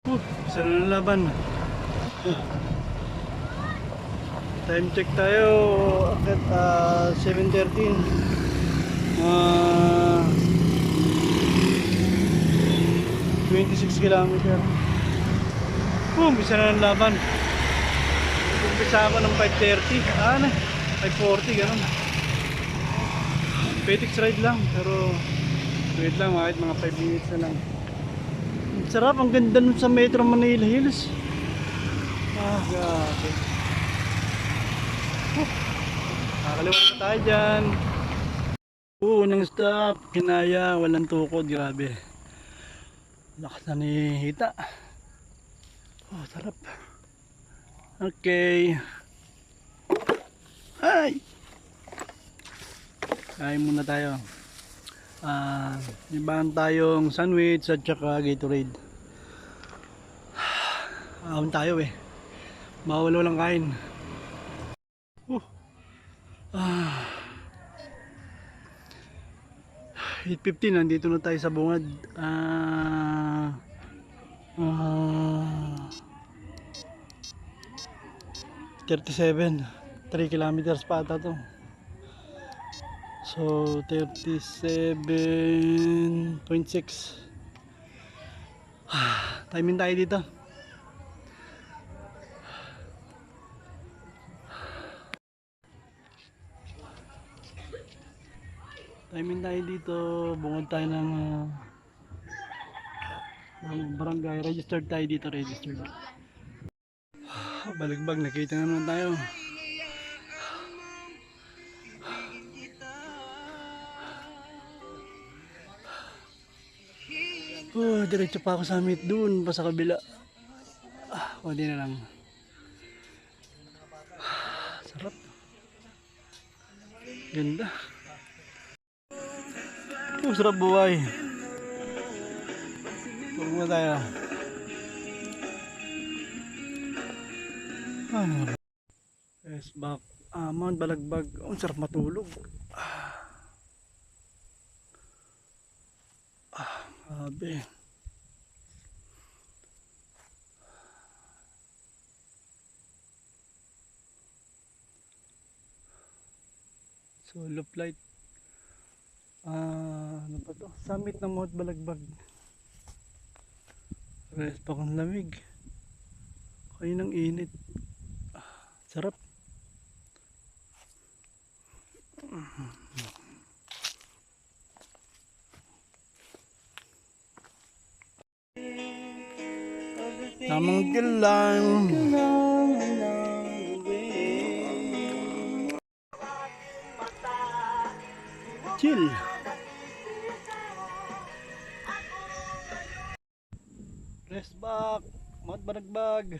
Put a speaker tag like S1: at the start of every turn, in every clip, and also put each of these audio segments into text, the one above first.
S1: Isa na laban. Time check tayo. Akit 7:13. 26 kilometer. Isa na ng laban. Umpisa ako ng 5:30. 5:40 ganun. Petix ride lang. Pero wait lang, kahit mga 5 minutes na lang. Sarap, ang ganda nun sa Metro Manila Hills. Grabe. Nakakaliwa na tayo dyan. Unang stop, Kinaya, walang tukod, grabe. Lakas na ni Hita. Sarap. Okay. Hi! Kain muna tayo. Ibahan tayong sandwich at saka Gatorade. Ahon tayo bawal walang kain. 8:15 nandito na tayo sa bungad. 37 3 kilometers pa ata to. So 37.6. Timing tayo dito. Timing tayo dito. Bungod tayo ng barangay. Registered tayo dito. Registered. Baligbag. Nakita naman tayo. Diretso pa ako sa meet doon pa sa kabila. Kundi na lang. Sarap. Ganda. Sarap buhay. Huwag mo tayo. Yes, back. Mount Balagbag. Ang sarap matulog. Grabe. Solo flight. Ano pa to? Summit ng Mount Balagbag. Rest pa kong lamig. Kayo ng init. Sarap. Tamang lang. Chill. Rest back. Mount Balagbag.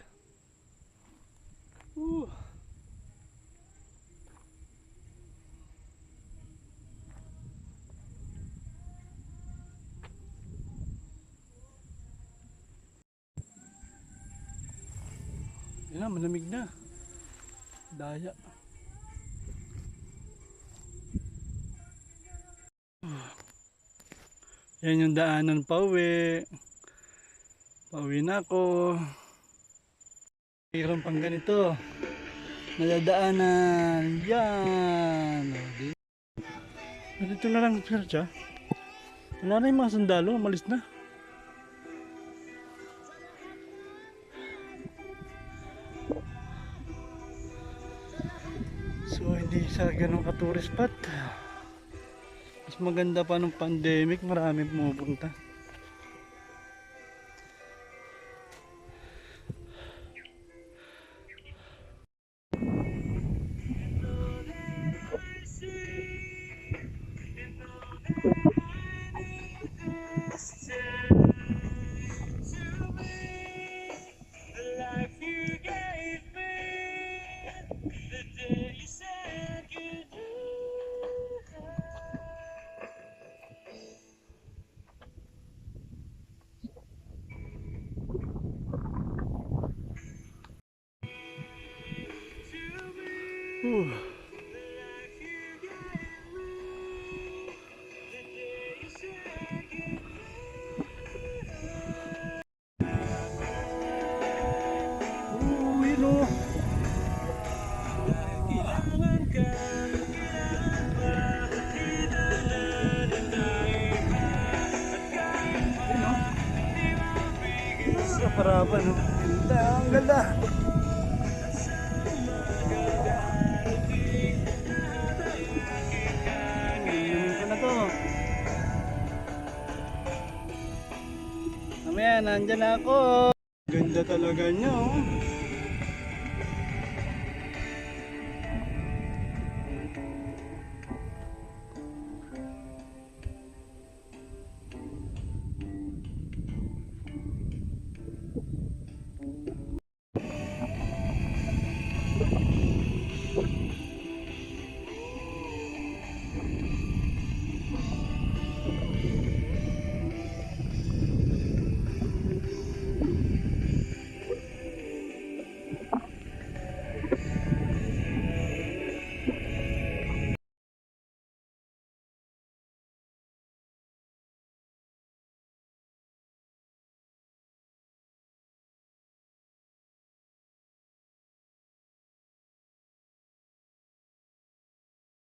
S1: Yan na, malamig na. Daya. Yan yung daanan pauwi. Pauwi na ako. Mayroon pang ganito. Nadadaanan. Yan. Dito na lang, sir. Wala na yung mga sundalo. Malis na. So hindi sa ganun ka-tourist spot. Mas maganda pa nung pandemic, marami pumupunta. Parapan, no? Ganda, ang ganda. Inumin ko na to. Mamaya, nandyan na ako. Ganda talaga niya, oh.